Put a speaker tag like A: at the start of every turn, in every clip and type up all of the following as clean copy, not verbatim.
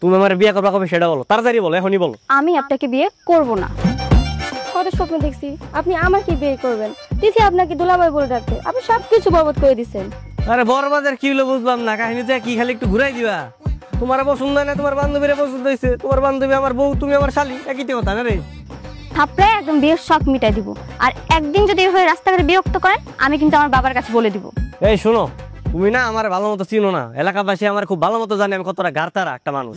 A: তুমি আমার বিয়ে করবা কবে সেটা বলো, তাড়াতাড়ি বলো, এখনই বলো।
B: আমি আপনাকে বিয়ে করব না। কত স্বপ্ন দেখছি আপনি আমাকে বিয়ে করবেন, তিথি আপনাকে দুলাভাই বলে ডাকতে, আপনি সবকিছু বরবাদ করে দিচ্ছেন।
A: আরে বরবাদের কি হলো বুঝলাম না, কাহিনীতে কি খালি একটু ঘুরাই দিবা? তোমার পছন্দ হয় না, তোমার বান্ধবীরা পছন্দ হয়েছে, তোমার বান্ধবী আমার বউ, তুমি আমার শালি, একই কথা না রে?
B: থাপড়ে একদম বিয়ের শখ মিটাই দিব। আর একদিন যদি এভাবে রাস্তাঘাটে বিরক্ত করেন, আমি কিন্তু আমার বাবার কাছে বলে দিব।
A: এই শোনো, তুমি না আমার ভালো মতো চিনো না, এলাকাবাসী আমার খুব ভালো মতো জানে আমি কতটা গারতারা একটা মানুষ।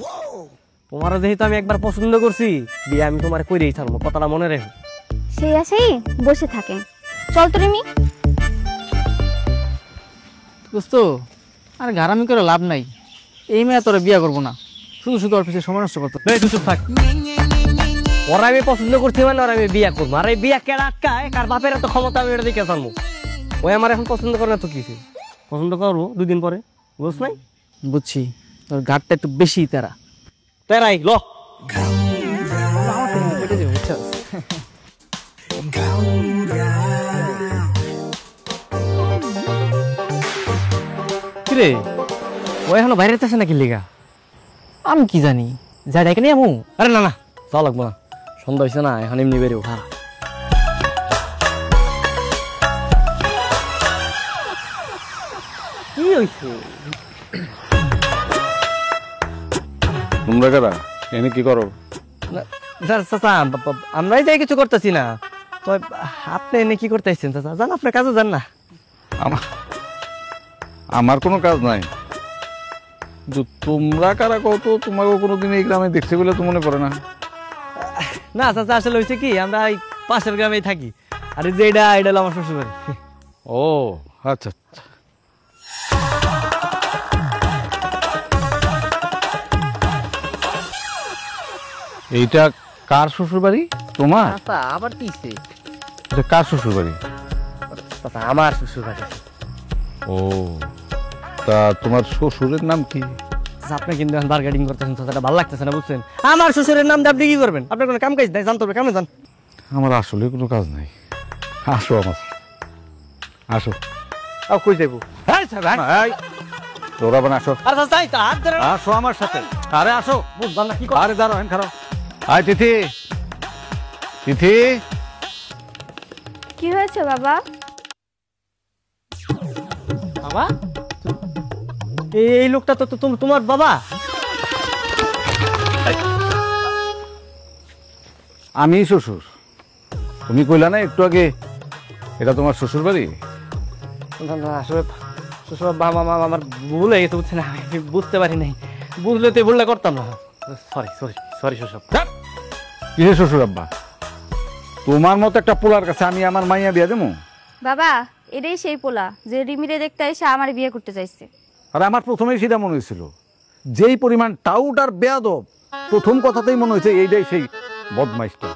A: তোমার যেহেতু আমি একবার পছন্দ করছি, বিয়ে আমি তোমার কইরেই ছাড়বো, কথাটা মনে রেখো।
B: সেই আছেই বসে থাকেন, চল তো রিমি।
C: দোস্ত আর ঘারামি করে লাভ নাই, এই মেয়ে তোরা বিয়ে করবো না, শুধু শুধু ওর পিছিয়ে সময় নষ্ট করতো।
A: চুপ থাক, ওরা আমি পছন্দ করছি মানে ওরা আমি বিয়ে করবো, আর এই বিয়ে কেডা আটকায়, কার বাপের এত ক্ষমতা আমি এটা দেখে জানবো। ওই আমার এখন পছন্দ করে না তো কিছু, পছন্দ করবো 2 দিন পরে, বুঝ নাই?
C: বুঝছি, তোর ঘাটটা একটু বেশি তারা
A: তেরাই ল কিরে, ও এখনো বাইরে আছে নাকি লিগা?
C: আমি কি জানি, যা ডেকে নিয়ে আমু।
A: আরে না না, যাওয়া লাগবো না, সন্ধ্যা হয়েছে না, এখন এমনি বেরো। হ্যাঁ কি হয়েছে?
D: তোমরা কারা এনে কি করো?
A: আমরাই যাই কিছু করতেছি না, তো আপনি এনে কি করতেছেন চাচা? যান আপনার কাজে যান না।
D: আমার কোনো কাজ নাই, কিন্তু তোমরা কারা কত, তোমাকে কোনোদিন এই গ্রামে দেখতে বলে তো মনে পড়ে না।
A: না চাচা, আসলে হয়েছে কি, আমরা এই পাশের গ্রামেই থাকি, আর যে এটা হলো আমার শ্বশুর বাড়ি।
D: ও আচ্ছা আচ্ছা। এইটা কার শ্বশুর বাড়ি? তোমার?
C: আবার কিছে?
D: এটা কার শ্বশুর বাড়ি?
A: চাচা আমার শ্বশুর বাড়ি।
D: ও, তা তোমার শ্বশুরের নাম কি?
A: আপনি কিন্তু এখন বার্গেটিং করতেছেন, চাচাটা ভালো লাগতেছে না, বুঝছেন? আমার শ্বশুরের নাম আপনি কি করবেন? আপনার কোনো কাম কাজ নাই, জানতে হবে, কামে যান।
D: আমার আসলে কোনো কাজ নাই, আসো আমার, আসো।
A: কই যাইবো?
D: তোরা বানা আসো,
A: আরে চাচা এই তো হাত ধরে
D: আসো আমার সাথে। আরে আসো,
A: বুঝলাম না কি
D: আরে দাঁড়াও, খারাপ। আয় তিথি, তিথি।
B: কি হয়েছে বাবা?
A: বাবা, এই লোকটা তো তোমার বাবা?
D: আমি শ্বশুর, তুমি কইলা না একটু আগে এটা তোমার শ্বশুর বাড়ি?
A: না না, আসলে শ্বশুর বাবা আমার ভুল হয়ে গেছে, বুঝছেন? আমি বুঝতে পারি নাই, বুঝলে তো ভুলটা করতাম না। সরি সরি সরি শ্বশুর।
D: কিসে শ্বশুর আব্বা? তোমার মতো একটা পোলার কাছে আমি আমার মাইয়া দিয়ে দেবো?
B: বাবা, এটাই সেই পোলা যে রিমিরে দেখতে এসে আমার বিয়ে করতে চাইছে।
D: আর আমার প্রথমেই সেটা মনে হয়েছিল, যেই পরিমাণ টাউট আর বেয়াদব, প্রথম কথাতেই মনে হয়েছে এইটাই সেই বদমাইশটা।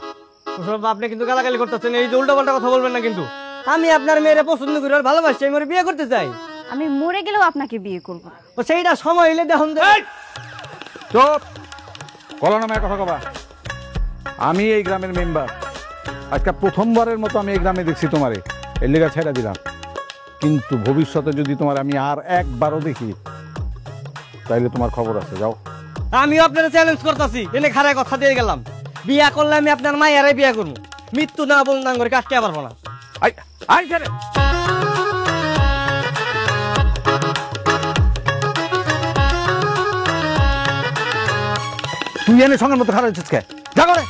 A: আপনি কিন্তু গালাগালি করতেছেন, এই যে উল্টাপাল্টা কথা বলবেন না কিন্তু। আমি আপনার মেয়েরা পছন্দ করি আর ভালোবাসি, আমি বিয়ে করতে চাই।
B: আমি মরে গেলেও আপনাকে বিয়ে করব।
A: ও সেইটা সময় হইলে দেখুন।
D: চুপ, বলো না মেয়ে কথা কবা। আমি এই গ্রামের মেম্বার, আজকে প্রথমবারের মতো আমি এই গ্রামে দেখছি তোমারে, এর লেগা ছেড়ে দিলাম। কিন্তু ভবিষ্যতে যদি তোমার আমি আর একবারও দেখি, তাইলে তোমার খবর আছে, যাও।
A: আমি আপনার চ্যালেঞ্জ করতেছি, এনে খারাপ কথা দিয়ে গেলাম, বিয়া করলে আমি আপনার মায়েরাই বিয়া করবো, মৃত্যু না বলতাম করে কাটতে পারবো না।
D: তুই এনে সঙ্গের মতো খারাপ হচ্ছে, যা করে।